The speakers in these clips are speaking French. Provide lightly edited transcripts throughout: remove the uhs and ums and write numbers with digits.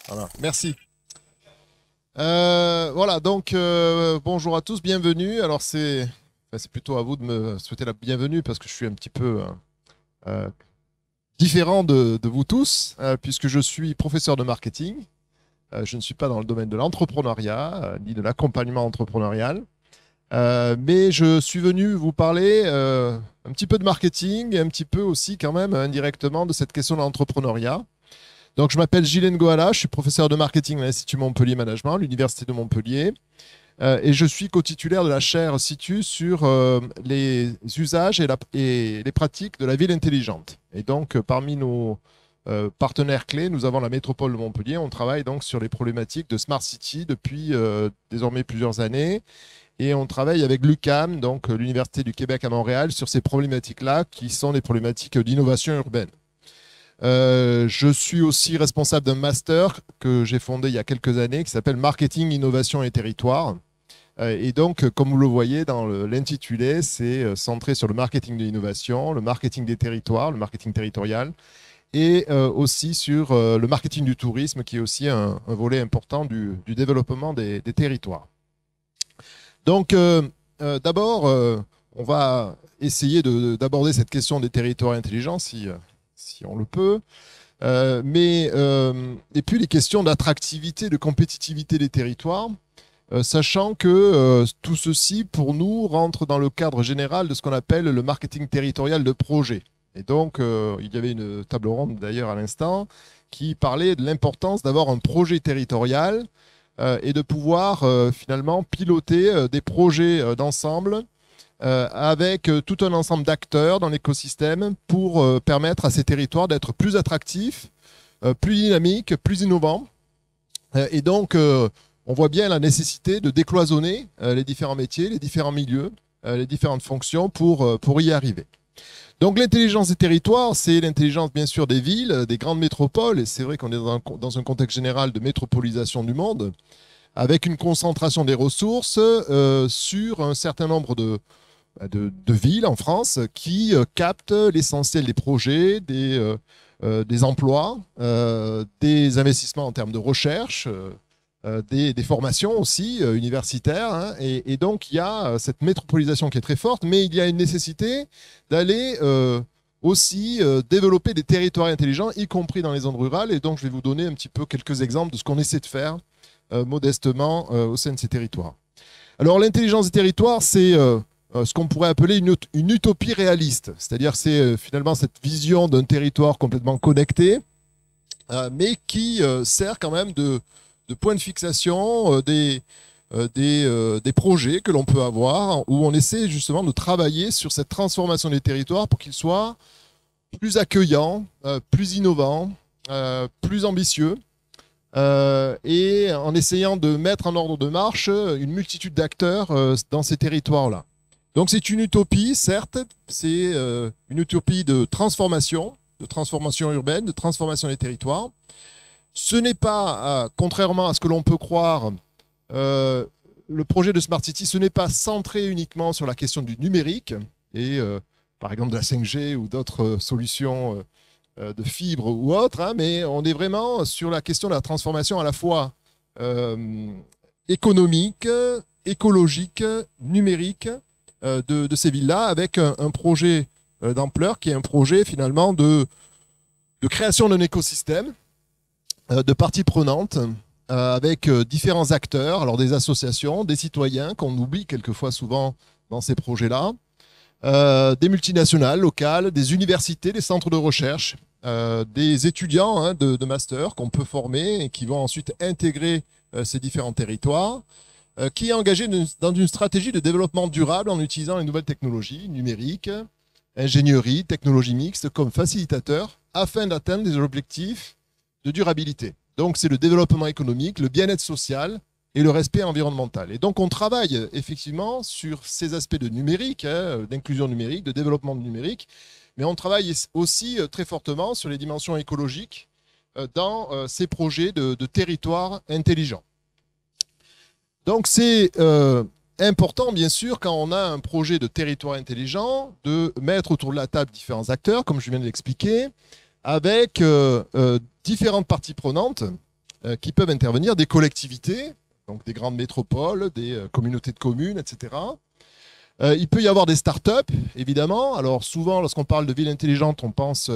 Voilà, merci. Voilà, donc bonjour à tous, bienvenue. Alors c'est plutôt à vous de me souhaiter la bienvenue parce que je suis un petit peu euh, différent de vous tous, puisque je suis professeur de marketing. Je ne suis pas dans le domaine de l'entrepreneuriat ni de l'accompagnement entrepreneurial. Mais je suis venu vous parler un petit peu de marketing et un petit peu aussi quand même indirectement de cette question de l'entrepreneuriat. Donc, je m'appelle Gilles Ngoala, je suis professeur de marketing à l'Institut Montpellier Management, à l'Université de Montpellier, et je suis co-titulaire de la chaire Situ sur les usages et les pratiques de la ville intelligente. Et donc, parmi nos partenaires clés, nous avons la métropole de Montpellier. On travaille donc sur les problématiques de Smart City depuis désormais plusieurs années. Et on travaille avec l'UQAM, donc l'Université du Québec à Montréal, sur ces problématiques-là, qui sont les problématiques d'innovation urbaine. Je suis aussi responsable d'un master que j'ai fondé il y a quelques années qui s'appelle Marketing, Innovation et Territoire. Et donc, comme vous le voyez dans l'intitulé, c'est centré sur le marketing de l'innovation, le marketing des territoires, le marketing territorial, et aussi sur le marketing du tourisme, qui est aussi un volet important du développement des territoires. Donc, d'abord, on va essayer d'aborder cette question des territoires intelligents, si on le peut. Et puis les questions d'attractivité, de compétitivité des territoires, sachant que tout ceci, pour nous, rentre dans le cadre général de ce qu'on appelle le marketing territorial de projet. Et donc, il y avait une table ronde d'ailleurs à l'instant qui parlait de l'importance d'avoir un projet territorial et de pouvoir finalement piloter des projets d'ensemble avec tout un ensemble d'acteurs dans l'écosystème pour permettre à ces territoires d'être plus attractifs, plus dynamiques, plus innovants. Et donc, on voit bien la nécessité de décloisonner les différents métiers, les différents milieux, les différentes fonctions pour y arriver. Donc l'intelligence des territoires, c'est l'intelligence bien sûr des villes, des grandes métropoles, et c'est vrai qu'on est dans un contexte général de métropolisation du monde, avec une concentration des ressources sur un certain nombre de villes en France qui captent l'essentiel des projets, des emplois, des investissements en termes de recherche, des formations aussi universitaires. Hein, et donc, il y a cette métropolisation qui est très forte, mais il y a une nécessité d'aller aussi développer des territoires intelligents, y compris dans les zones rurales. Et donc, je vais vous donner un petit peu quelques exemples de ce qu'on essaie de faire modestement au sein de ces territoires. Alors, l'intelligence des territoires, c'est ce qu'on pourrait appeler une utopie réaliste. C'est-à-dire c'est finalement cette vision d'un territoire complètement connecté, mais qui sert quand même de point de fixation des projets que l'on peut avoir, où on essaie justement de travailler sur cette transformation des territoires pour qu'ils soient plus accueillants, plus innovants, plus ambitieux, et en essayant de mettre en ordre de marche une multitude d'acteurs dans ces territoires-là. Donc c'est une utopie, certes, c'est une utopie de transformation urbaine, de transformation des territoires. Ce n'est pas, contrairement à ce que l'on peut croire, le projet de Smart City, ce n'est pas centré uniquement sur la question du numérique et par exemple de la 5G ou d'autres solutions de fibres ou autres, hein, mais on est vraiment sur la question de la transformation à la fois économique, écologique, numérique, de ces villes-là, avec un projet d'ampleur qui est un projet finalement de création d'un écosystème, de parties prenantes, avec différents acteurs, alors des associations, des citoyens qu'on oublie quelquefois souvent dans ces projets-là, des multinationales locales, des universités, des centres de recherche, des étudiants hein, de master qu'on peut former et qui vont ensuite intégrer ces différents territoires, qui est engagé dans une stratégie de développement durable en utilisant les nouvelles technologies numériques, ingénierie, technologie mixte comme facilitateur afin d'atteindre des objectifs de durabilité. Donc c'est le développement économique, le bien-être social et le respect environnemental. Et donc on travaille effectivement sur ces aspects de numérique, hein, d'inclusion numérique, de développement numérique, mais on travaille aussi très fortement sur les dimensions écologiques dans ces projets de territoires intelligents. Donc c'est important, bien sûr, quand on a un projet de territoire intelligent, de mettre autour de la table différents acteurs, comme je viens de l'expliquer, avec différentes parties prenantes qui peuvent intervenir, des collectivités, donc des grandes métropoles, des communautés de communes, etc. Il peut y avoir des startups, évidemment. Alors souvent, lorsqu'on parle de ville intelligente, on pense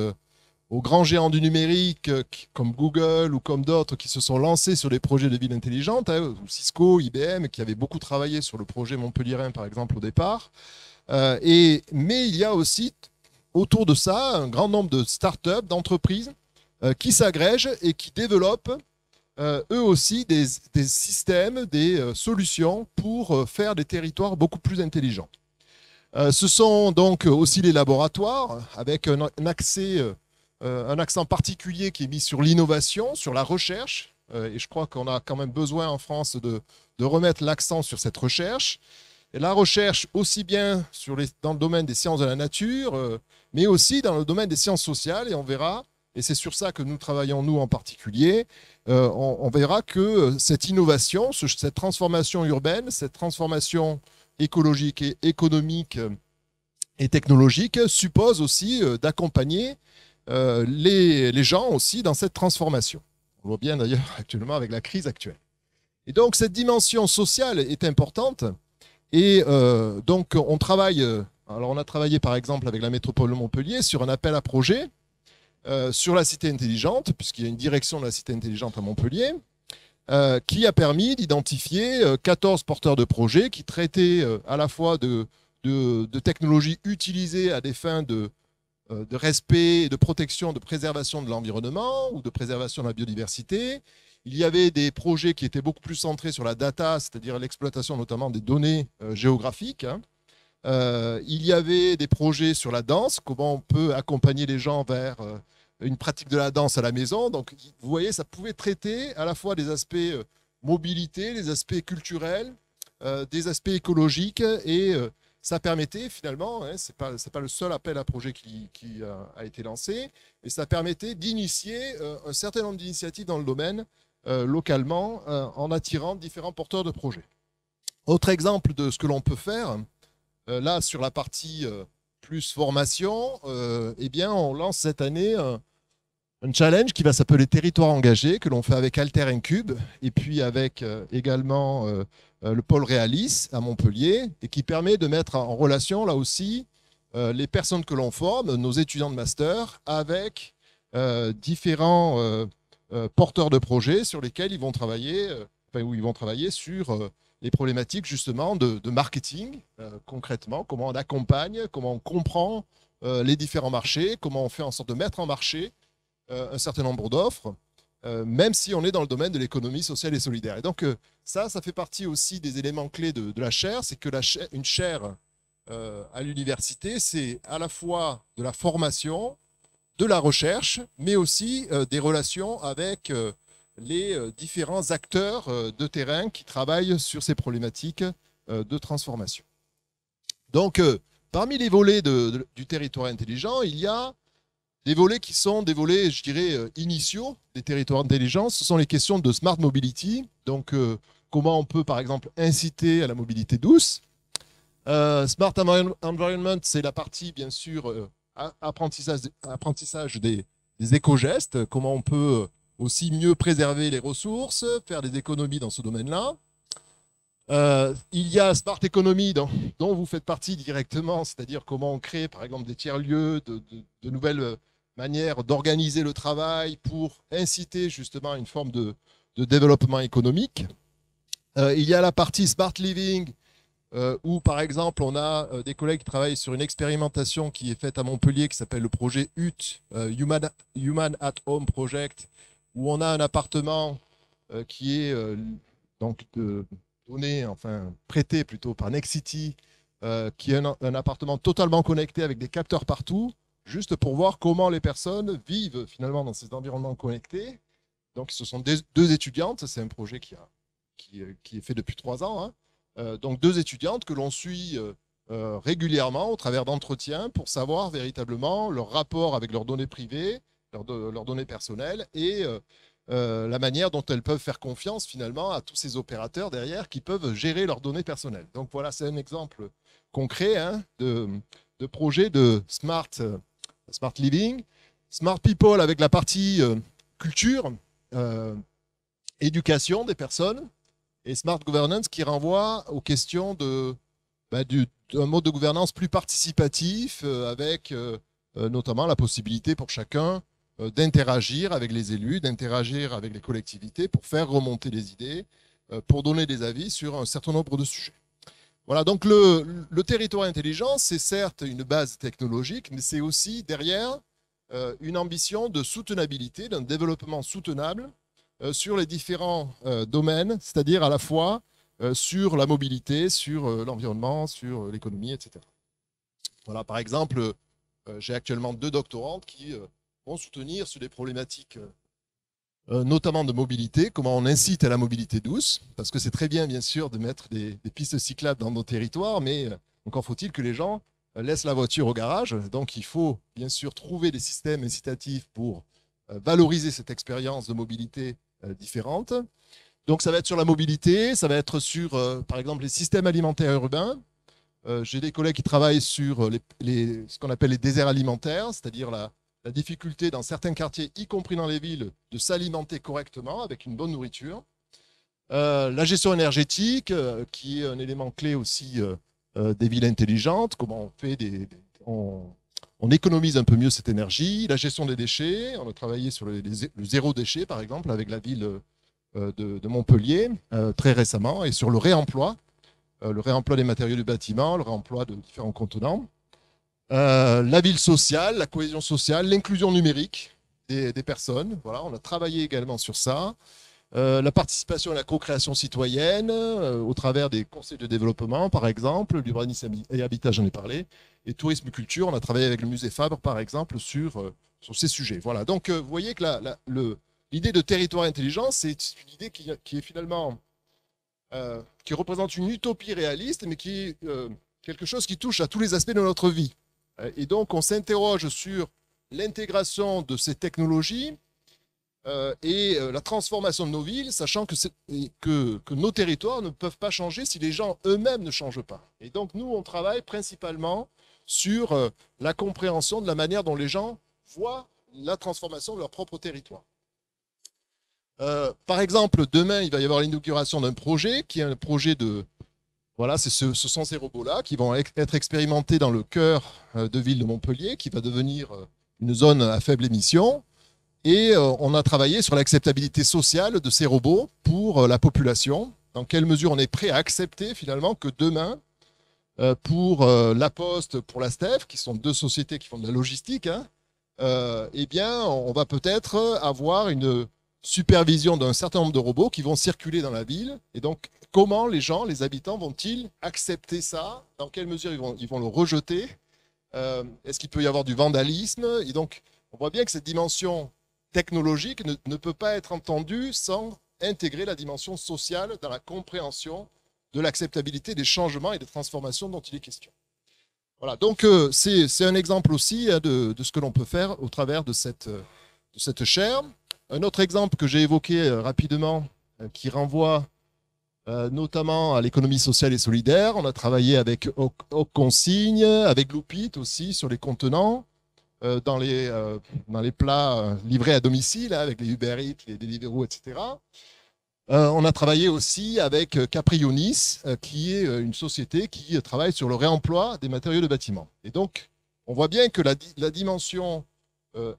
aux grands géants du numérique comme Google ou comme d'autres qui se sont lancés sur des projets de ville intelligente, ou Cisco, IBM, qui avaient beaucoup travaillé sur le projet montpelliérain, par exemple, au départ. Mais il y a aussi autour de ça un grand nombre de startups, d'entreprises qui s'agrègent et qui développent eux aussi des systèmes, des solutions pour faire des territoires beaucoup plus intelligents. Ce sont donc aussi les laboratoires avec un accent particulier qui est mis sur l'innovation, sur la recherche. Et je crois qu'on a quand même besoin en France de remettre l'accent sur cette recherche. Et la recherche aussi bien dans le domaine des sciences de la nature, mais aussi dans le domaine des sciences sociales. Et on verra, et c'est sur ça que nous travaillons, nous en particulier, on verra que cette innovation, cette transformation urbaine, cette transformation écologique et économique et technologique suppose aussi d'accompagner les gens aussi dans cette transformation. On voit bien d'ailleurs actuellement avec la crise actuelle. Et donc cette dimension sociale est importante. Et donc on travaille, alors on a travaillé par exemple avec la métropole de Montpellier sur un appel à projet sur la cité intelligente, puisqu'il y a une direction de la cité intelligente à Montpellier, qui a permis d'identifier 14 porteurs de projets qui traitaient à la fois de technologies utilisées à des fins de respect, de protection, de préservation de l'environnement ou de préservation de la biodiversité. Il y avait des projets qui étaient beaucoup plus centrés sur la data, c'est-à-dire l'exploitation notamment des données géographiques. Il y avait des projets sur la danse, comment on peut accompagner les gens vers une pratique de la danse à la maison. Donc, vous voyez, ça pouvait traiter à la fois des aspects mobilité, des aspects culturels, des aspects écologiques, et ça permettait finalement, hein, c'est pas le seul appel à projet qui a été lancé, mais ça permettait d'initier un certain nombre d'initiatives dans le domaine localement en attirant différents porteurs de projets. Autre exemple de ce que l'on peut faire, là sur la partie plus formation, eh bien on lance cette année un challenge qui va s'appeler Territoire engagé, que l'on fait avec Alter Incube et puis avec également le pôle Réalis à Montpellier, et qui permet de mettre en relation là aussi les personnes que l'on forme, nos étudiants de master, avec différents porteurs de projets sur lesquels ils vont travailler, où ils vont travailler sur les problématiques justement de marketing, concrètement, comment on accompagne, comment on comprend les différents marchés, comment on fait en sorte de mettre en marché un certain nombre d'offres, même si on est dans le domaine de l'économie sociale et solidaire. Et donc ça fait partie aussi des éléments clés de la chaire, c'est que une chaire à l'université, c'est à la fois de la formation, de la recherche, mais aussi des relations avec les différents acteurs de terrain qui travaillent sur ces problématiques de transformation. Donc, parmi les volets du territoire intelligent, il y a des volets qui sont des volets, je dirais, initiaux des territoires intelligents. Ce sont les questions de smart mobility. Donc, comment on peut, par exemple, inciter à la mobilité douce. Smart environment, c'est la partie, bien sûr, apprentissage des éco-gestes. Comment on peut aussi mieux préserver les ressources, faire des économies dans ce domaine-là. Il y a Smart Economy dont vous faites partie directement, c'est-à-dire comment on crée, par exemple, des tiers-lieux, de nouvelles manière d'organiser le travail pour inciter justement à une forme de développement économique. Il y a la partie Smart Living, où par exemple on a des collègues qui travaillent sur une expérimentation qui est faite à Montpellier qui s'appelle le projet HUT, Human at Home Project, où on a un appartement qui est donc donné, enfin prêté plutôt par Nexity, qui est un appartement totalement connecté avec des capteurs partout, juste pour voir comment les personnes vivent finalement dans ces environnements connectés. Donc ce sont deux étudiantes, c'est un projet qui est fait depuis 3 ans, hein. Donc 2 étudiantes que l'on suit régulièrement au travers d'entretiens pour savoir véritablement leur rapport avec leurs données privées, leurs données personnelles, et la manière dont elles peuvent faire confiance finalement à tous ces opérateurs derrière qui peuvent gérer leurs données personnelles. Donc voilà, c'est un exemple concret, hein, de projet de Smart Living. Smart People avec la partie culture. éducation des personnes, et smart governance qui renvoie aux questions d'un mode de gouvernance plus participatif, avec notamment la possibilité pour chacun d'interagir avec les élus, d'interagir avec les collectivités pour faire remonter les idées, pour donner des avis sur un certain nombre de sujets. Voilà, donc le territoire intelligent, c'est certes une base technologique, mais c'est aussi derrière une ambition de soutenabilité, d'un développement soutenable sur les différents domaines, c'est-à-dire à la fois sur la mobilité, sur l'environnement, sur l'économie, etc. Voilà, par exemple, j'ai actuellement 2 doctorantes qui vont soutenir sur des problématiques notamment de mobilité, comment on incite à la mobilité douce, parce que c'est très bien sûr, de mettre des pistes cyclables dans nos territoires, mais encore faut-il que les gens laissent la voiture au garage. Donc il faut bien sûr trouver des systèmes incitatifs pour valoriser cette expérience de mobilité différente. Donc ça va être sur la mobilité, ça va être sur, par exemple, les systèmes alimentaires urbains. J'ai des collègues qui travaillent sur ce qu'on appelle les déserts alimentaires, c'est-à-dire la difficulté dans certains quartiers, y compris dans les villes, de s'alimenter correctement avec une bonne nourriture. La gestion énergétique, qui est un élément clé aussi des villes intelligentes, comment on fait on économise un peu mieux cette énergie. La gestion des déchets, on a travaillé sur le zéro déchet, par exemple, avec la ville de Montpellier très récemment, et sur le réemploi des matériaux du bâtiment, le réemploi de différents contenants. La ville sociale, la cohésion sociale, l'inclusion numérique des personnes. Voilà, on a travaillé également sur ça. La participation à la co-création citoyenne au travers des conseils de développement, par exemple, l'urbanisme et habitat, j'en ai parlé, et tourisme et culture, on a travaillé avec le musée Fabre, par exemple, sur ces sujets. Voilà, donc vous voyez que l'idée de territoire intelligent, c'est une idée qui est finalement, qui représente une utopie réaliste, mais qui est quelque chose qui touche à tous les aspects de notre vie. Et donc, on s'interroge sur l'intégration de ces technologies et la transformation de nos villes, sachant que nos territoires ne peuvent pas changer si les gens eux-mêmes ne changent pas. Et donc, nous, on travaille principalement sur la compréhension de la manière dont les gens voient la transformation de leur propre territoire. Par exemple, demain, il va y avoir l'inauguration d'un projet qui est un projet de... Voilà, ce sont ces robots-là qui vont être expérimentés dans le cœur de ville de Montpellier, qui va devenir une zone à faible émission. Et on a travaillé sur l'acceptabilité sociale de ces robots pour la population. Dans quelle mesure on est prêt à accepter finalement que demain, pour La Poste, pour la STEF, qui sont 2 sociétés qui font de la logistique, hein, eh bien, on va peut-être avoir une supervision d'un certain nombre de robots qui vont circuler dans la ville. Et donc, comment les gens, les habitants, vont-ils accepter ça? Dans quelle mesure ils vont le rejeter? Est-ce qu'il peut y avoir du vandalisme? Et donc, on voit bien que cette dimension technologique ne peut pas être entendue sans intégrer la dimension sociale dans la compréhension de l'acceptabilité des changements et des transformations dont il est question. Voilà, donc c'est un exemple aussi de ce que l'on peut faire au travers de cette chaire. Un autre exemple que j'ai évoqué rapidement, qui renvoie notamment à l'économie sociale et solidaire. On a travaillé avec Consigne, avec Loupit aussi sur les contenants, dans les plats livrés à domicile, hein, avec les Uber Eats, les Deliveroo, etc. On a travaillé aussi avec Caprionis, qui est une société qui travaille sur le réemploi des matériaux de bâtiment. Et donc, on voit bien que la dimension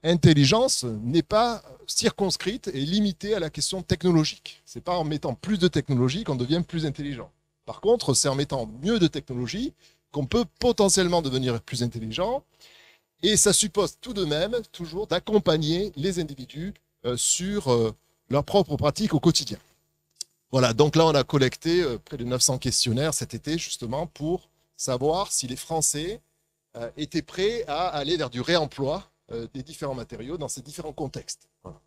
intelligence n'est pas circonscrite et limitée à la question technologique. Ce n'est pas en mettant plus de technologie qu'on devient plus intelligent. Par contre, c'est en mettant mieux de technologie qu'on peut potentiellement devenir plus intelligent. Et ça suppose tout de même toujours d'accompagner les individus sur leurs propres pratiques au quotidien. Voilà, donc là, on a collecté près de 900 questionnaires cet été, justement, pour savoir si les Français étaient prêts à aller vers du réemploi des différents matériaux dans ces différents contextes. Voilà.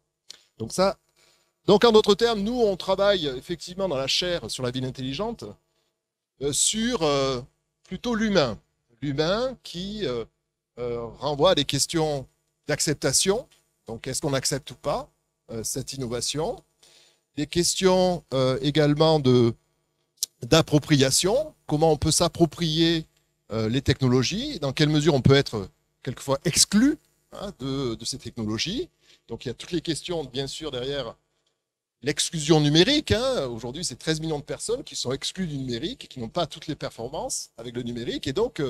Donc en d'autres termes, nous, on travaille effectivement dans la chaire sur la ville intelligente sur plutôt l'humain. L'humain qui renvoie à des questions d'acceptation. Donc, est-ce qu'on accepte ou pas cette innovation? Des questions également d'appropriation. Comment on peut s'approprier les technologies? Dans quelle mesure on peut être quelquefois exclu de ces technologies? Donc, il y a toutes les questions, bien sûr, derrière l'exclusion numérique. Hein. Aujourd'hui, c'est 13 millions de personnes qui sont exclues du numérique et qui n'ont pas toutes les performances avec le numérique, et donc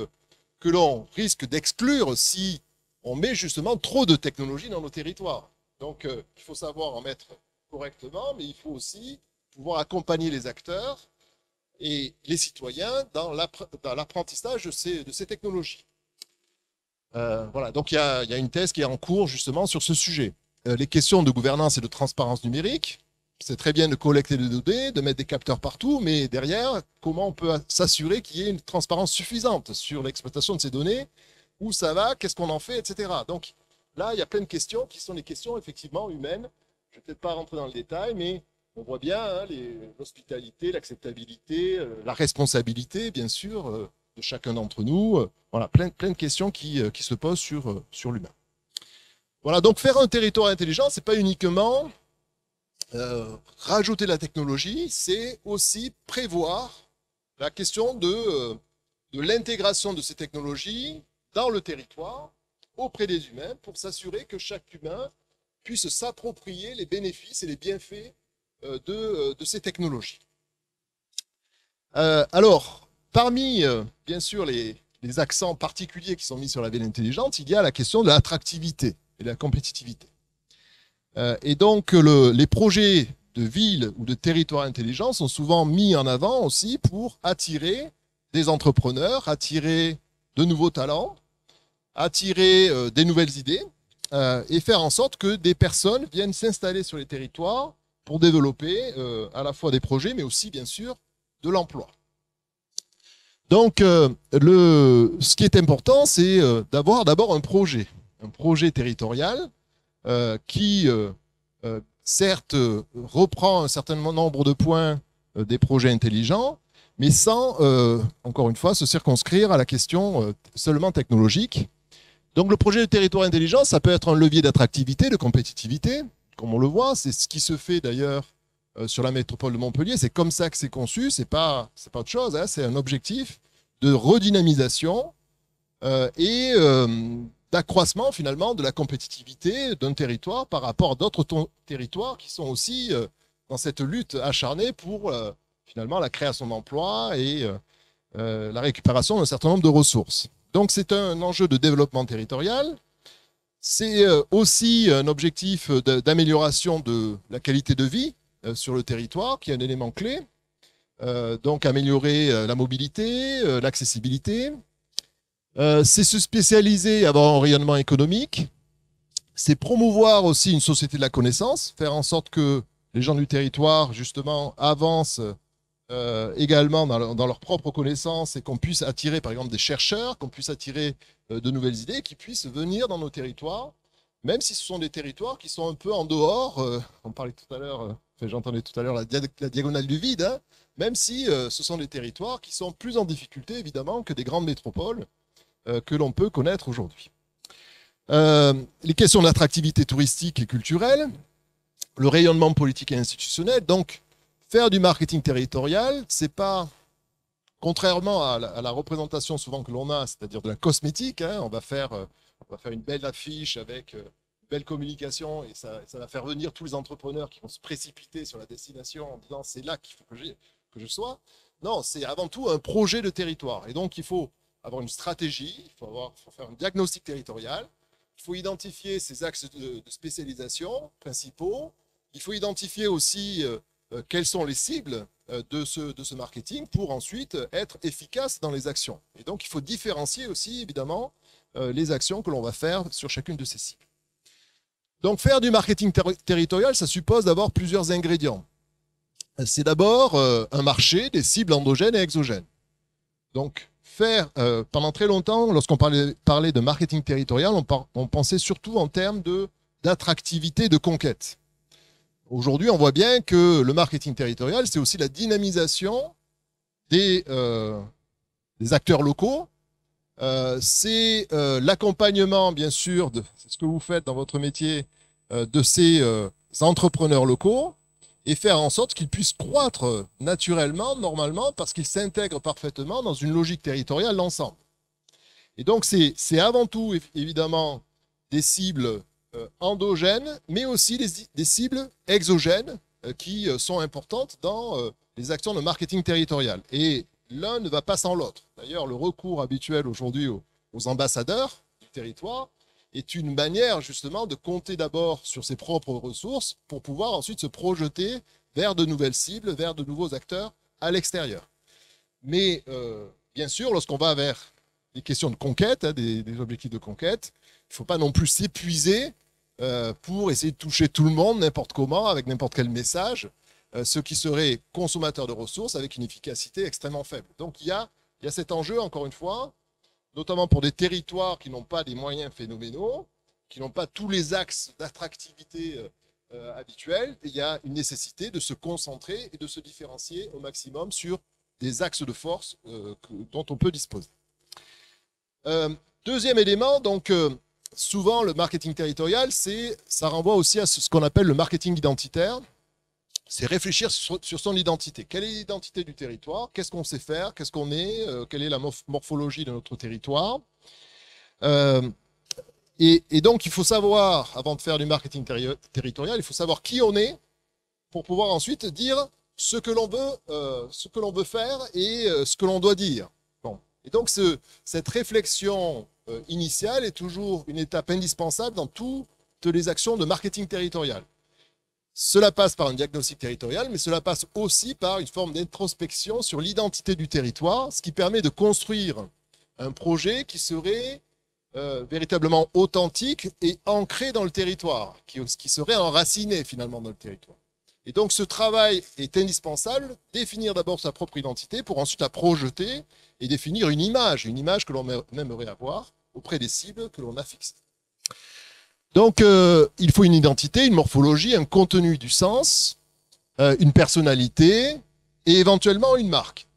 que l'on risque d'exclure si on met justement trop de technologies dans nos territoires. Donc, il faut savoir en mettre correctement, mais il faut aussi pouvoir accompagner les acteurs et les citoyens dans l'apprentissage de ces technologies. Voilà, donc il y a une thèse qui est en cours justement sur ce sujet. Les questions de gouvernance et de transparence numérique, c'est très bien de collecter des données, de mettre des capteurs partout, mais derrière, comment on peut s'assurer qu'il y ait une transparence suffisante sur l'exploitation de ces données, où ça va, qu'est-ce qu'on en fait, etc. Donc là, il y a plein de questions qui sont des questions effectivement humaines. Je ne vais peut-être pas rentrer dans le détail, mais on voit bien hein, l'hospitalité, l'acceptabilité, la responsabilité, bien sûr, de chacun d'entre nous. Voilà, plein de questions qui se posent sur l'humain. Voilà, donc faire un territoire intelligent, ce n'est pas uniquement rajouter la technologie, c'est aussi prévoir la question de l'intégration de ces technologies dans le territoire, auprès des humains, pour s'assurer que chaque humain puisse s'approprier les bénéfices et les bienfaits de ces technologies. Alors, parmi, bien sûr, les accents particuliers qui sont mis sur la ville intelligente, il y a la question de l'attractivité et de la compétitivité. Et donc, les projets de ville ou de territoire intelligent sont souvent mis en avant aussi pour attirer des entrepreneurs, attirer de nouveaux talents, attirer des nouvelles idées et faire en sorte que des personnes viennent s'installer sur les territoires pour développer à la fois des projets, mais aussi, bien sûr, de l'emploi. Donc, ce qui est important, c'est d'avoir d'abord un projet territorial qui, certes, reprend un certain nombre de points des projets intelligents, mais sans, encore une fois, se circonscrire à la question seulement technologique. Donc le projet de territoire intelligent, ça peut être un levier d'attractivité, de compétitivité, comme on le voit, c'est ce qui se fait d'ailleurs sur la métropole de Montpellier, c'est comme ça que c'est conçu, c'est pas autre chose, hein, c'est un objectif de redynamisation et d'accroissement finalement de la compétitivité d'un territoire par rapport à d'autres territoires qui sont aussi dans cette lutte acharnée pour finalement la création d'emplois et la récupération d'un certain nombre de ressources. Donc c'est un enjeu de développement territorial, c'est aussi un objectif d'amélioration de la qualité de vie sur le territoire qui est un élément clé, donc améliorer la mobilité, l'accessibilité. C'est se spécialiser, avoir un rayonnement économique. C'est promouvoir aussi une société de la connaissance, faire en sorte que les gens du territoire, justement, avancent également dans leurs propres connaissances et qu'on puisse attirer, par exemple, des chercheurs, qu'on puisse attirer de nouvelles idées qui puissent venir dans nos territoires, même si ce sont des territoires qui sont un peu en dehors. On parlait tout à l'heure, j'entendais tout à l'heure la diagonale du vide, hein, même si ce sont des territoires qui sont plus en difficulté, évidemment, que des grandes métropoles que l'on peut connaître aujourd'hui. Les questions d'attractivité touristique et culturelle, le rayonnement politique et institutionnel. Donc, faire du marketing territorial, c'est pas, contrairement à la représentation souvent que l'on a, c'est-à-dire de la cosmétique, hein, on va faire une belle affiche avec une belle communication et ça va faire venir tous les entrepreneurs qui vont se précipiter sur la destination en disant c'est là qu'il faut que je sois. Non, c'est avant tout un projet de territoire. Et donc, il faut avoir une stratégie, il faut faire un diagnostic territorial, il faut identifier ses axes de spécialisation principaux, il faut identifier aussi quelles sont les cibles de ce marketing pour ensuite être efficace dans les actions. Et donc, il faut différencier aussi, évidemment, les actions que l'on va faire sur chacune de ces cibles. Donc, faire du marketing territorial, ça suppose d'avoir plusieurs ingrédients. C'est d'abord un marché, des cibles endogènes et exogènes. Donc, pendant très longtemps, lorsqu'on parlait de marketing territorial, on pensait surtout en termes d'attractivité, de conquête. Aujourd'hui, on voit bien que le marketing territorial, c'est aussi la dynamisation des acteurs locaux. C'est l'accompagnement, bien sûr, c'est ce que vous faites dans votre métier, de ces entrepreneurs locaux et faire en sorte qu'ils puissent croître naturellement, normalement, parce qu'ils s'intègrent parfaitement dans une logique territoriale l'ensemble. Et donc, c'est avant tout, évidemment, des cibles endogènes, mais aussi des cibles exogènes qui sont importantes dans les actions de marketing territorial. Et l'un ne va pas sans l'autre. D'ailleurs, le recours habituel aujourd'hui aux ambassadeurs du territoire est une manière justement de compter d'abord sur ses propres ressources pour pouvoir ensuite se projeter vers de nouvelles cibles, vers de nouveaux acteurs à l'extérieur. Mais bien sûr, lorsqu'on va vers des questions de conquête, des objectifs de conquête, il ne faut pas non plus s'épuiser pour essayer de toucher tout le monde, n'importe comment, avec n'importe quel message, ce qui serait consommateur de ressources avec une efficacité extrêmement faible. Donc il y a cet enjeu, encore une fois, notamment pour des territoires qui n'ont pas des moyens phénoménaux, qui n'ont pas tous les axes d'attractivité habituels. Il y a une nécessité de se concentrer et de se différencier au maximum sur des axes de force dont on peut disposer. Deuxième élément, donc souvent le marketing territorial, ça renvoie aussi à ce qu'on appelle le marketing identitaire. C'est réfléchir sur son identité. Quelle est l'identité du territoire? Qu'est-ce qu'on sait faire? Qu'est-ce qu'on est? Quelle est la morphologie de notre territoire? Et donc, il faut savoir, avant de faire du marketing territorial, il faut savoir qui on est pour pouvoir ensuite dire ce que l'on veut faire et ce que l'on doit dire. Bon. Et donc, cette réflexion initiale est toujours une étape indispensable dans toutes les actions de marketing territorial. Cela passe par un diagnostic territorial, mais cela passe aussi par une forme d'introspection sur l'identité du territoire, ce qui permet de construire un projet qui serait véritablement authentique et ancré dans le territoire, qui serait enraciné finalement dans le territoire. Et donc ce travail est indispensable, définir d'abord sa propre identité pour ensuite la projeter et définir une image que l'on aimerait avoir auprès des cibles que l'on a fixées. Donc, il faut une identité, une morphologie, un contenu du sens, une personnalité et éventuellement une marque.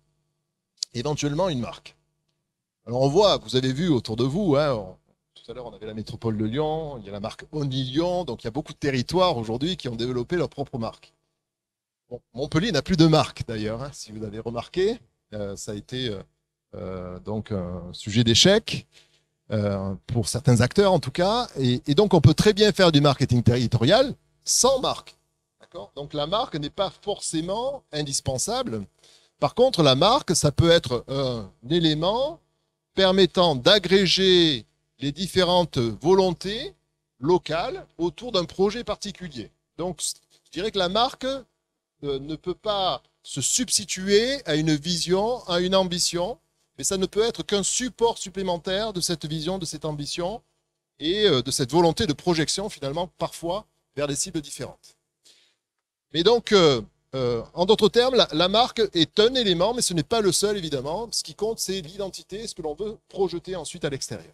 Alors, on voit, vous avez vu autour de vous, tout à l'heure, on avait la métropole de Lyon, il y a la marque Only Lyon, donc il y a beaucoup de territoires aujourd'hui qui ont développé leur propre marque. Bon, Montpellier n'a plus de marque, d'ailleurs, si vous avez remarqué. Ça a été donc un sujet d'échec. Pour certains acteurs en tout cas, et donc on peut très bien faire du marketing territorial sans marque. Donc la marque n'est pas forcément indispensable. Par contre, la marque, ça peut être un élément permettant d'agréger les différentes volontés locales autour d'un projet particulier. Donc je dirais que la marque ne peut pas se substituer à une vision, à une ambition, mais ça ne peut être qu'un support supplémentaire de cette vision, de cette ambition et de cette volonté de projection, finalement, parfois, vers des cibles différentes. Mais donc, en d'autres termes, la marque est un élément, mais ce n'est pas le seul, évidemment. Ce qui compte, c'est l'identité, ce que l'on veut projeter ensuite à l'extérieur.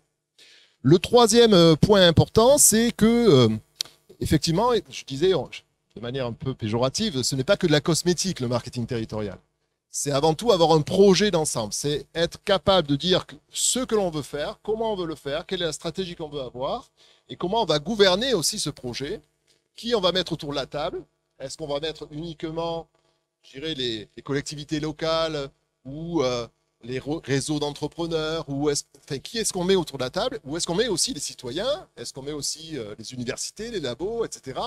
Le troisième point important, c'est que, effectivement, je disais de manière un peu péjorative, ce n'est pas que de la cosmétique, le marketing territorial. C'est avant tout avoir un projet d'ensemble. C'est être capable de dire ce que l'on veut faire, comment on veut le faire, quelle est la stratégie qu'on veut avoir, et comment on va gouverner aussi ce projet, qui on va mettre autour de la table. Est-ce qu'on va mettre uniquement, je dirais, les collectivités locales ou les réseaux d'entrepreneurs, ou qui est-ce qu'on met autour de la table, ou est-ce qu'on met aussi les citoyens, est-ce qu'on met aussi les universités, les labos, etc.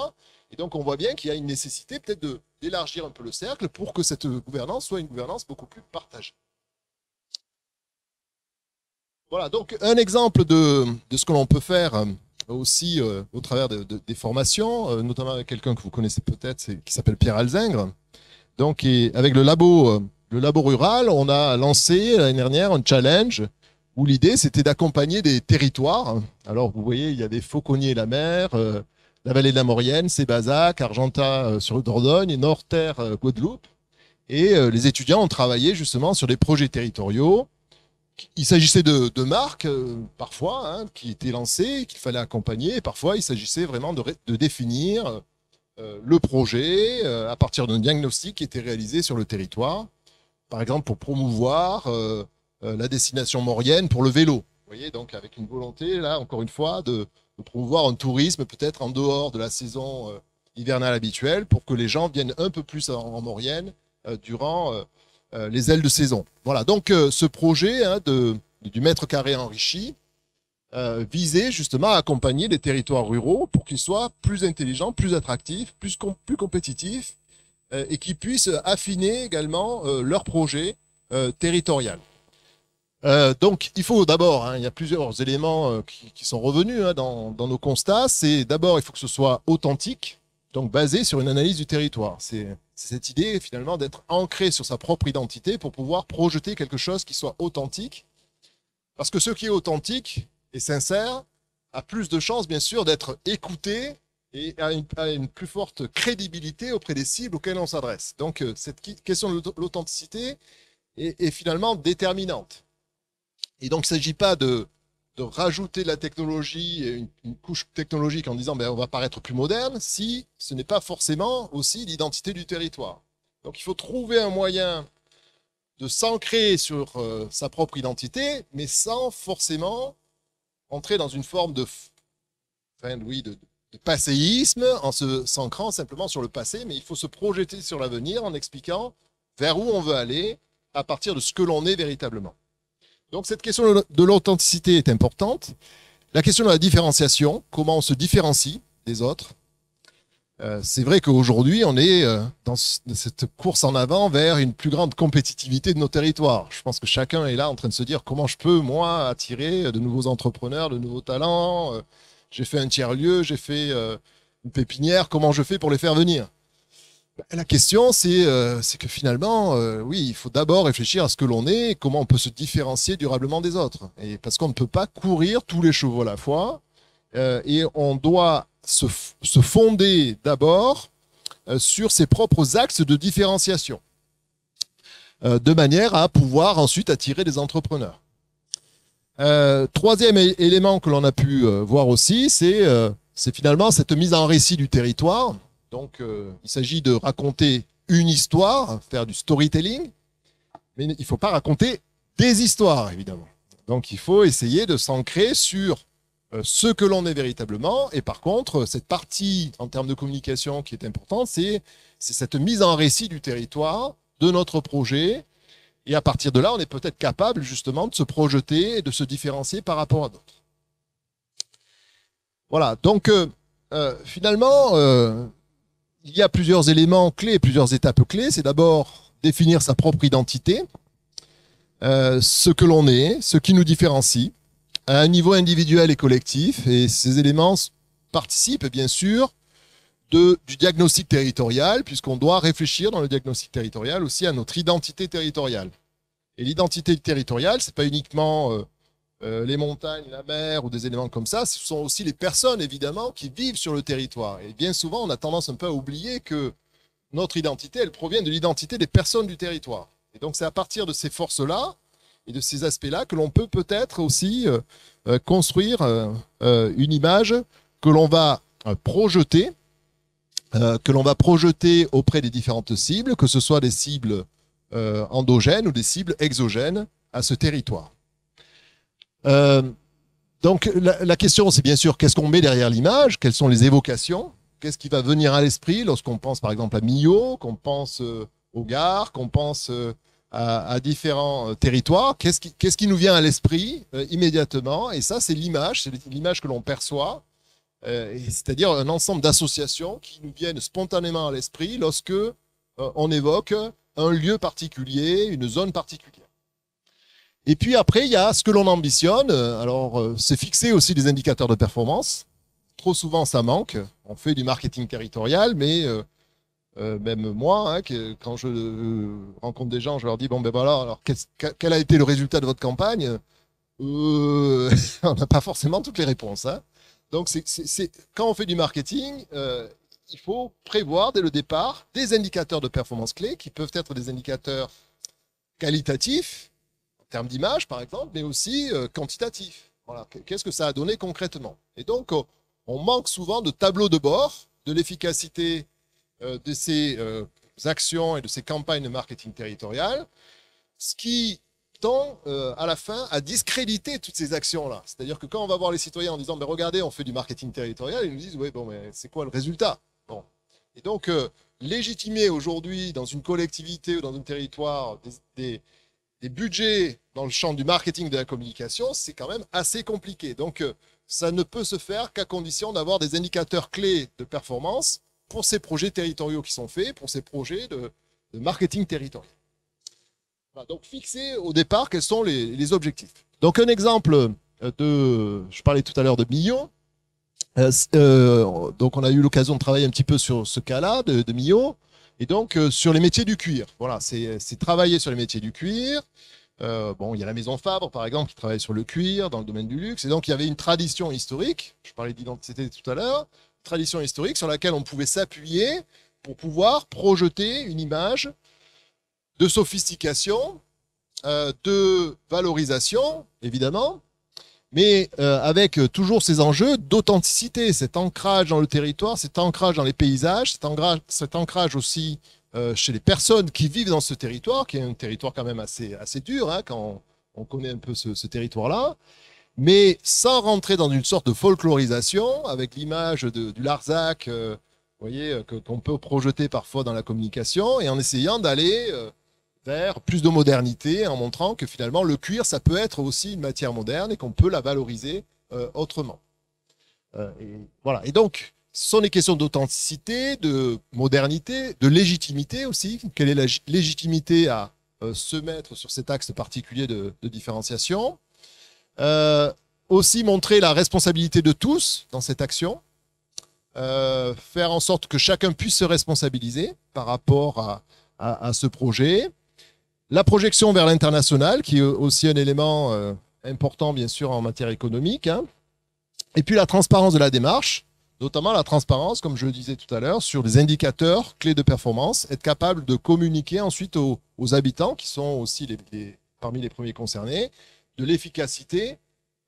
Et donc on voit bien qu'il y a une nécessité peut-être d'élargir un peu le cercle pour que cette gouvernance soit une gouvernance beaucoup plus partagée. Voilà, donc un exemple de ce que l'on peut faire aussi au travers des formations, notamment avec quelqu'un que vous connaissez peut-être, qui s'appelle Pierre Alzingre. Donc avec le labo rural, on a lancé l'année dernière un challenge où l'idée c'était d'accompagner des territoires. Alors vous voyez, il y a des Fauconniers-la-Mer, la vallée de la Maurienne, Sébazac, Argentat sur Dordogne et Nord-Terre, Guadeloupe. Et les étudiants ont travaillé justement sur des projets territoriaux. Il s'agissait de marques, parfois, qui étaient lancées, qu'il fallait accompagner. Et parfois, il s'agissait vraiment de définir le projet à partir d'un diagnostic qui était réalisé sur le territoire. Par exemple, pour promouvoir la destination maurienne pour le vélo. Vous voyez, donc avec une volonté, là, encore une fois, de promouvoir un tourisme peut-être en dehors de la saison hivernale habituelle pour que les gens viennent un peu plus en Maurienne durant les ailes de saison. Voilà, donc ce projet du mètre carré enrichi visait justement à accompagner les territoires ruraux pour qu'ils soient plus intelligents, plus attractifs, plus compétitifs et qui puissent affiner également leur projet territorial. Donc, il faut d'abord, hein, il y a plusieurs éléments qui sont revenus hein, dans nos constats. C'est d'abord, il faut que ce soit authentique, donc basé sur une analyse du territoire. C'est cette idée finalement d'être ancré sur sa propre identité pour pouvoir projeter quelque chose qui soit authentique. Parce que ce qui est authentique et sincère a plus de chances, bien sûr, d'être écouté et a une plus forte crédibilité auprès des cibles auxquelles on s'adresse. Donc, cette question de l'authenticité est finalement déterminante. Et donc, il ne s'agit pas de rajouter de la technologie, une couche technologique en disant ben, on va paraître plus moderne, si ce n'est pas forcément aussi l'identité du territoire. Donc, il faut trouver un moyen de s'ancrer sur sa propre identité, mais sans forcément entrer dans une forme de passéisme, en s'ancrant simplement sur le passé, mais il faut se projeter sur l'avenir en expliquant vers où on veut aller à partir de ce que l'on est véritablement. Donc cette question de l'authenticité est importante. La question de la différenciation, comment on se différencie des autres. C'est vrai qu'aujourd'hui, on est dans cette course en avant vers une plus grande compétitivité de nos territoires. Je pense que chacun est là en train de se dire comment je peux, moi, attirer de nouveaux entrepreneurs, de nouveaux talents. J'ai fait un tiers-lieu, j'ai fait une pépinière, comment je fais pour les faire venir? La question, c'est que finalement, oui, il faut d'abord réfléchir à ce que l'on est et comment on peut se différencier durablement des autres. Et parce qu'on ne peut pas courir tous les chevaux à la fois. Et on doit se fonder d'abord sur ses propres axes de différenciation, de manière à pouvoir ensuite attirer des entrepreneurs. Troisième élément que l'on a pu voir aussi, c'est finalement cette mise en récit du territoire. Donc, il s'agit de raconter une histoire, faire du storytelling, mais il ne faut pas raconter des histoires, évidemment. Donc, il faut essayer de s'ancrer sur ce que l'on est véritablement. Et par contre, cette partie en termes de communication qui est importante, c'est cette mise en récit du territoire, de notre projet. Et à partir de là, on est peut-être capable justement de se projeter et de se différencier par rapport à d'autres. Voilà, donc finalement, il y a plusieurs éléments clés, plusieurs étapes clés. C'est d'abord définir sa propre identité, ce que l'on est, ce qui nous différencie, à un niveau individuel et collectif, et ces éléments participent bien sûr du diagnostic territorial, puisqu'on doit réfléchir dans le diagnostic territorial aussi à notre identité territoriale. Et l'identité territoriale, c'est pas uniquement les montagnes, la mer ou des éléments comme ça, ce sont aussi les personnes évidemment qui vivent sur le territoire. Et bien souvent, on a tendance un peu à oublier que notre identité, elle provient de l'identité des personnes du territoire. Et donc c'est à partir de ces forces-là et de ces aspects-là que l'on peut peut-être aussi construire une image que l'on va projeter auprès des différentes cibles, que ce soit des cibles endogènes ou des cibles exogènes à ce territoire. Donc la question, c'est bien sûr qu'est-ce qu'on met derrière l'image, quelles sont les évocations, qu'est-ce qui va venir à l'esprit lorsqu'on pense par exemple à Millau, qu'on pense au Gard, qu'on pense à différents territoires, qu'est-ce qui nous vient à l'esprit immédiatement. Et ça, c'est l'image que l'on perçoit, c'est-à-dire un ensemble d'associations qui nous viennent spontanément à l'esprit lorsque on évoque un lieu particulier, une zone particulière. Et puis après, il y a ce que l'on ambitionne. Alors, c'est fixer aussi des indicateurs de performance. Trop souvent, ça manque. On fait du marketing territorial, mais même moi, hein, quand je rencontre des gens, je leur dis, bon ben voilà, alors quel a été le résultat de votre campagne? On n'a pas forcément toutes les réponses. Hein. Donc, quand on fait du marketing, il faut prévoir dès le départ des indicateurs de performance clés qui peuvent être des indicateurs qualitatifs, en termes d'image par exemple, mais aussi quantitatifs. Voilà. Qu'est-ce que ça a donné concrètement? Et donc, on manque souvent de tableaux de bord de l'efficacité de ces actions et de ces campagnes de marketing territorial, ce qui tend à la fin à discréditer toutes ces actions-là. C'est-à-dire que quand on va voir les citoyens en disant ben, « regardez, on fait du marketing territorial », ils nous disent « oui, bon, mais c'est quoi le résultat ?» Bon. Et donc, légitimer aujourd'hui dans une collectivité ou dans un territoire des budgets dans le champ du marketing de la communication, c'est quand même assez compliqué. Donc, ça ne peut se faire qu'à condition d'avoir des indicateurs clés de performance pour ces projets territoriaux qui sont faits, pour ces projets de marketing territorial. Voilà, donc fixer au départ quels sont les objectifs. Donc un exemple je parlais tout à l'heure de Millau. Donc on a eu l'occasion de travailler un petit peu sur ce cas-là de Millau. Et donc sur les métiers du cuir. Voilà, c'est travailler sur les métiers du cuir. Bon, il y a la maison Fabre, par exemple, qui travaille sur le cuir dans le domaine du luxe. Et donc, il y avait une tradition historique. Je parlais d'identité tout à l'heure. Tradition historique sur laquelle on pouvait s'appuyer pour pouvoir projeter une image de sophistication, de valorisation, évidemment, mais avec toujours ces enjeux d'authenticité, cet ancrage dans le territoire, cet ancrage dans les paysages, cet ancrage aussi chez les personnes qui vivent dans ce territoire, qui est un territoire quand même assez dur, hein, quand on connaît un peu ce territoire-là, mais sans rentrer dans une sorte de folklorisation, avec l'image du Larzac, vous voyez, qu'on peut projeter parfois dans la communication, et en essayant d'aller vers plus de modernité, en montrant que finalement le cuir, ça peut être aussi une matière moderne et qu'on peut la valoriser autrement. Voilà. Et donc, ce sont des questions d'authenticité, de modernité, de légitimité aussi. Quelle est la légitimité à se mettre sur cet axe particulier de différenciation? Aussi montrer la responsabilité de tous dans cette action. Faire en sorte que chacun puisse se responsabiliser par rapport à ce projet. La projection vers l'international, qui est aussi un élément important, bien sûr, en matière économique. Hein. Et puis la transparence de la démarche, notamment la transparence, comme je le disais tout à l'heure, sur les indicateurs clés de performance, être capable de communiquer ensuite aux habitants, qui sont aussi parmi les premiers concernés, de l'efficacité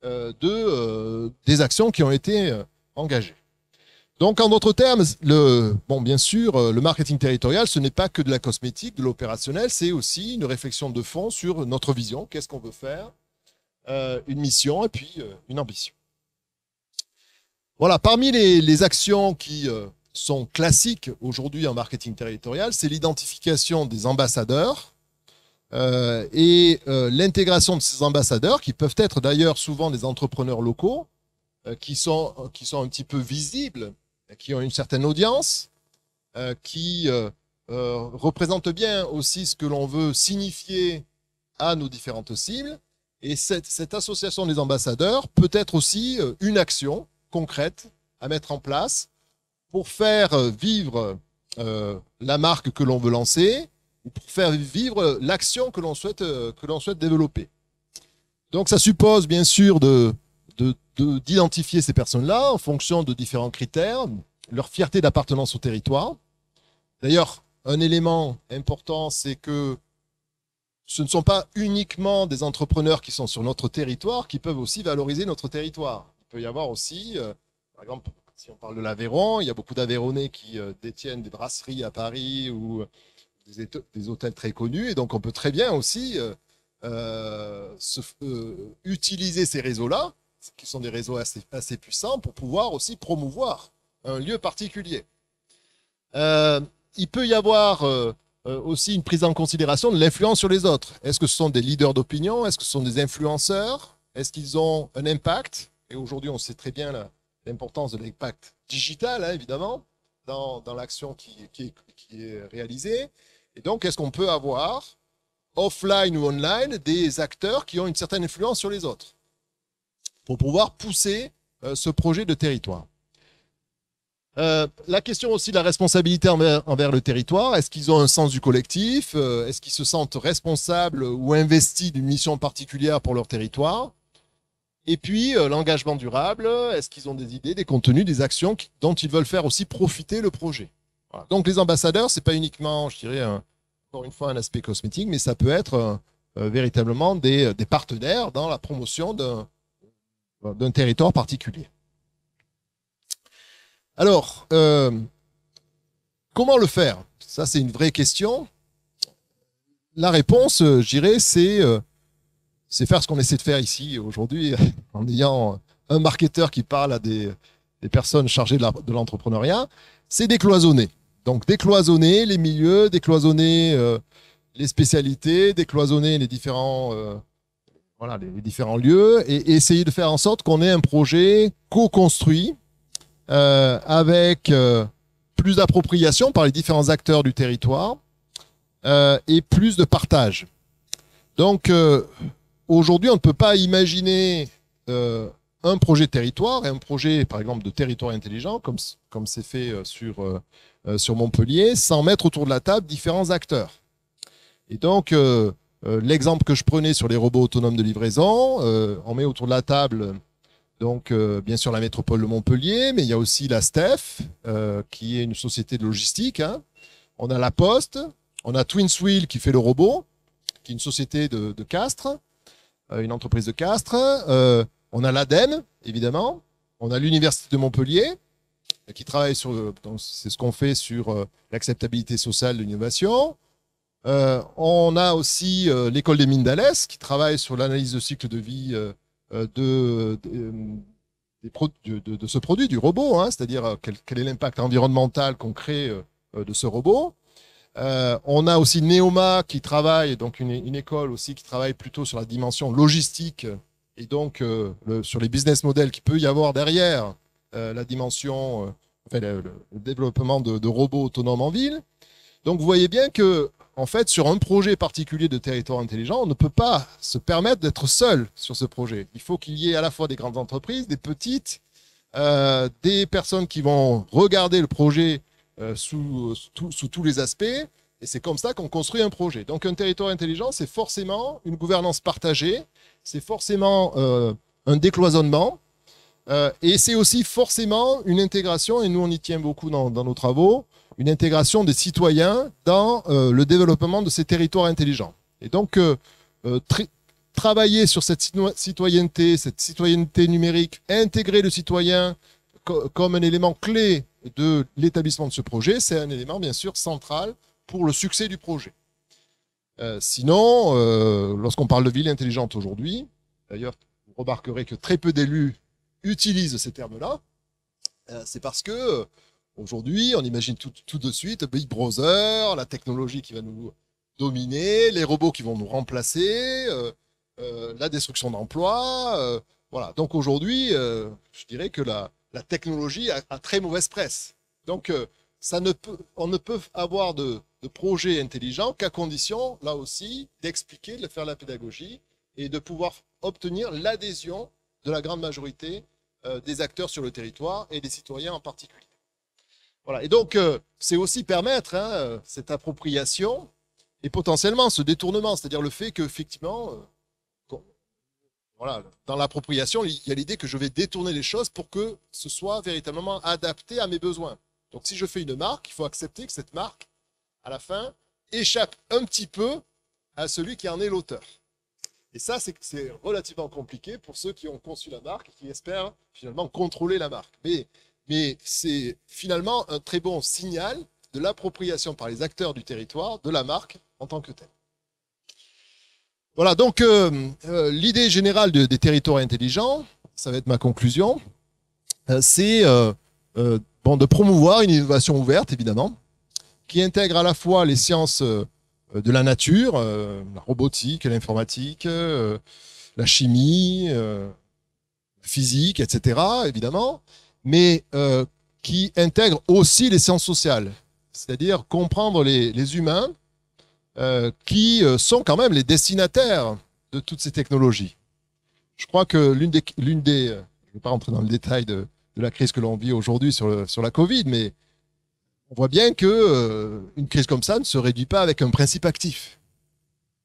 des actions qui ont été engagées. Donc, en d'autres termes, bien sûr, le marketing territorial, ce n'est pas que de la cosmétique, de l'opérationnel, c'est aussi une réflexion de fond sur notre vision, qu'est-ce qu'on veut faire, une mission et puis une ambition. Voilà, parmi les actions qui sont classiques aujourd'hui en marketing territorial, c'est l'identification des ambassadeurs et l'intégration de ces ambassadeurs, qui peuvent être d'ailleurs souvent des entrepreneurs locaux, qui sont un petit peu visibles, qui ont une certaine audience, qui représentent bien aussi ce que l'on veut signifier à nos différentes cibles. Et cette association des ambassadeurs peut être aussi une action concrète à mettre en place pour faire vivre la marque que l'on veut lancer ou pour faire vivre l'action que l'on souhaite développer. Donc ça suppose bien sûr d'identifier ces personnes-là en fonction de différents critères, leur fierté d'appartenance au territoire. D'ailleurs, un élément important, c'est que ce ne sont pas uniquement des entrepreneurs qui sont sur notre territoire qui peuvent aussi valoriser notre territoire. Il peut y avoir aussi, par exemple, si on parle de l'Aveyron, il y a beaucoup d'Aveyronnais qui détiennent des brasseries à Paris ou des hôtels très connus, et donc on peut très bien aussi utiliser ces réseaux-là, qui sont des réseaux assez puissants, pour pouvoir aussi promouvoir un lieu particulier. Il peut y avoir aussi une prise en considération de l'influence sur les autres. Est-ce que ce sont des leaders d'opinion? Est-ce que ce sont des influenceurs? Est-ce qu'ils ont un impact? Et aujourd'hui, on sait très bien l'importance de l'impact digital, hein, évidemment, dans l'action qui est réalisée. Et donc, est-ce qu'on peut avoir, offline ou online, des acteurs qui ont une certaine influence sur les autres pour pouvoir pousser ce projet de territoire? La question aussi de la responsabilité envers le territoire. Est-ce qu'ils ont un sens du collectif? Est-ce qu'ils se sentent responsables ou investis d'une mission particulière pour leur territoire? Et puis, l'engagement durable. Est-ce qu'ils ont des idées, des contenus, des actions dont ils veulent faire aussi profiter le projet? Voilà. Donc, les ambassadeurs, c'est pas uniquement, je dirais, encore une fois, un aspect cosmétique, mais ça peut être véritablement des partenaires dans la promotion d'un territoire particulier. Alors, comment le faire? Ça, c'est une vraie question. La réponse, je dirais, c'est faire ce qu'on essaie de faire ici aujourd'hui, en ayant un marketeur qui parle à des personnes chargées de l'entrepreneuriat, c'est décloisonner. Donc, décloisonner les milieux, décloisonner les spécialités, décloisonner les différents lieux et essayer de faire en sorte qu'on ait un projet co-construit avec plus d'appropriation par les différents acteurs du territoire et plus de partage. Donc, aujourd'hui, on ne peut pas imaginer un projet territoire et un projet, par exemple, de territoire intelligent, comme c'est fait sur Montpellier, sans mettre autour de la table différents acteurs. Et donc, l'exemple que je prenais sur les robots autonomes de livraison, on met autour de la table, donc, bien sûr, la métropole de Montpellier, mais il y a aussi la STEF, qui est une société de logistique. Hein. On a la Poste, on a Twinswheel qui fait le robot, qui est une société de Castres, une entreprise de Castres. On a l'ADEME, évidemment. On a l'Université de Montpellier, qui travaille sur, c'est ce qu'on fait sur l'acceptabilité sociale de l'innovation. On a aussi l'école des mines d'Alès, qui travaille sur l'analyse de cycle de vie de ce produit, du robot, hein, c'est-à-dire quel est l'impact environnemental qu'on crée de ce robot. On a aussi Neoma qui travaille, donc une école aussi qui travaille plutôt sur la dimension logistique et donc sur les business models qu'il peut y avoir derrière la dimension, le développement de robots autonomes en ville. Donc vous voyez bien que, en fait, sur un projet particulier de territoire intelligent, on ne peut pas se permettre d'être seul sur ce projet. Il faut qu'il y ait à la fois des grandes entreprises, des petites, des personnes qui vont regarder le projet sous tous les aspects, et c'est comme ça qu'on construit un projet. Donc un territoire intelligent, c'est forcément une gouvernance partagée, c'est forcément un décloisonnement, et c'est aussi forcément une intégration, et nous on y tient beaucoup dans nos travaux, une intégration des citoyens dans le développement de ces territoires intelligents. Et donc travailler sur cette citoyenneté numérique, intégrer le citoyen comme un élément clé de l'établissement de ce projet, c'est un élément bien sûr central pour le succès du projet. Sinon, lorsqu'on parle de ville intelligente aujourd'hui, d'ailleurs, vous remarquerez que très peu d'élus utilisent ces termes-là, c'est parce que aujourd'hui, on imagine tout de suite Big Brother, la technologie qui va nous dominer, les robots qui vont nous remplacer, la destruction d'emplois. Voilà. Donc aujourd'hui, je dirais que la technologie a très mauvaise presse. Donc on ne peut avoir de projet intelligent qu'à condition, là aussi, d'expliquer, de faire la pédagogie et de pouvoir obtenir l'adhésion de la grande majorité des acteurs sur le territoire et des citoyens en particulier. Voilà. Et donc, c'est aussi permettre cette appropriation et potentiellement ce détournement, c'est-à-dire le fait qu'effectivement, voilà, dans l'appropriation, il y a l'idée que je vais détourner les choses pour que ce soit véritablement adapté à mes besoins. Donc, si je fais une marque, il faut accepter que cette marque, à la fin, échappe un petit peu à celui qui en est l'auteur. Et ça, c'est relativement compliqué pour ceux qui ont conçu la marque et qui espèrent finalement contrôler la marque. Mais c'est finalement un très bon signal de l'appropriation par les acteurs du territoire de la marque en tant que telle. Voilà, donc l'idée générale des territoires intelligents, ça va être ma conclusion, c'est de promouvoir une innovation ouverte, évidemment, qui intègre à la fois les sciences de la nature, la robotique, l'informatique, la chimie, la physique, etc., évidemment, mais qui intègre aussi les sciences sociales, c'est-à-dire comprendre les humains qui sont quand même les destinataires de toutes ces technologies. Je crois que l'une des je ne vais pas rentrer dans le détail de la crise que l'on vit aujourd'hui sur la Covid, mais on voit bien que une crise comme ça ne se réduit pas avec un principe actif.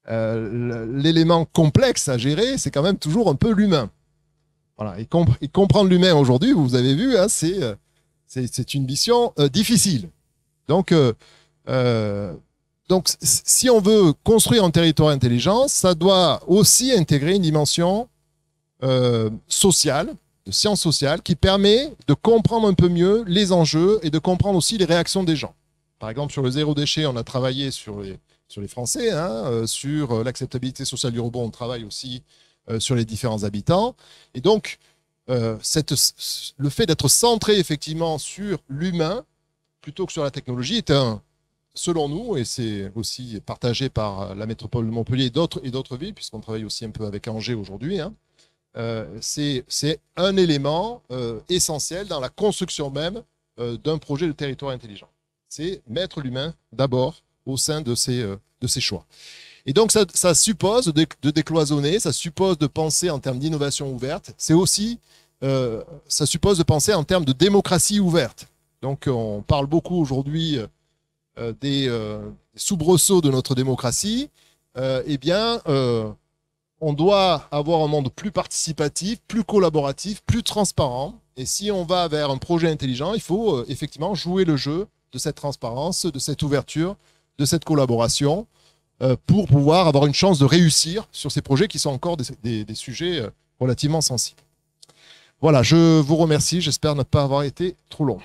L'élément complexe à gérer, c'est quand même toujours un peu l'humain. Voilà. Et comprendre l'humain aujourd'hui, vous avez vu, hein, c'est une mission difficile. Donc, si on veut construire un territoire intelligent, ça doit aussi intégrer une dimension sociale, de sciences sociales, qui permet de comprendre un peu mieux les enjeux et de comprendre aussi les réactions des gens. Par exemple, sur le zéro déchet, on a travaillé sur les Français, hein, sur l'acceptabilité sociale du robot, on travaille aussi sur les différents habitants. Et donc, le fait d'être centré effectivement sur l'humain plutôt que sur la technologie est selon nous, et c'est aussi partagé par la métropole de Montpellier et d'autres villes, puisqu'on travaille aussi un peu avec Angers aujourd'hui, hein, c'est un élément essentiel dans la construction même d'un projet de territoire intelligent. C'est mettre l'humain d'abord au sein de ces choix. Et donc, ça suppose de décloisonner, ça suppose de penser en termes d'innovation ouverte. C'est aussi, ça suppose de penser en termes de démocratie ouverte. Donc, on parle beaucoup aujourd'hui des soubresauts de notre démocratie. Eh bien, on doit avoir un monde plus participatif, plus collaboratif, plus transparent. Et si on va vers un projet intelligent, il faut effectivement jouer le jeu de cette transparence, de cette ouverture, de cette collaboration, pour pouvoir avoir une chance de réussir sur ces projets qui sont encore des sujets relativement sensibles. Voilà, je vous remercie. J'espère ne pas avoir été trop long.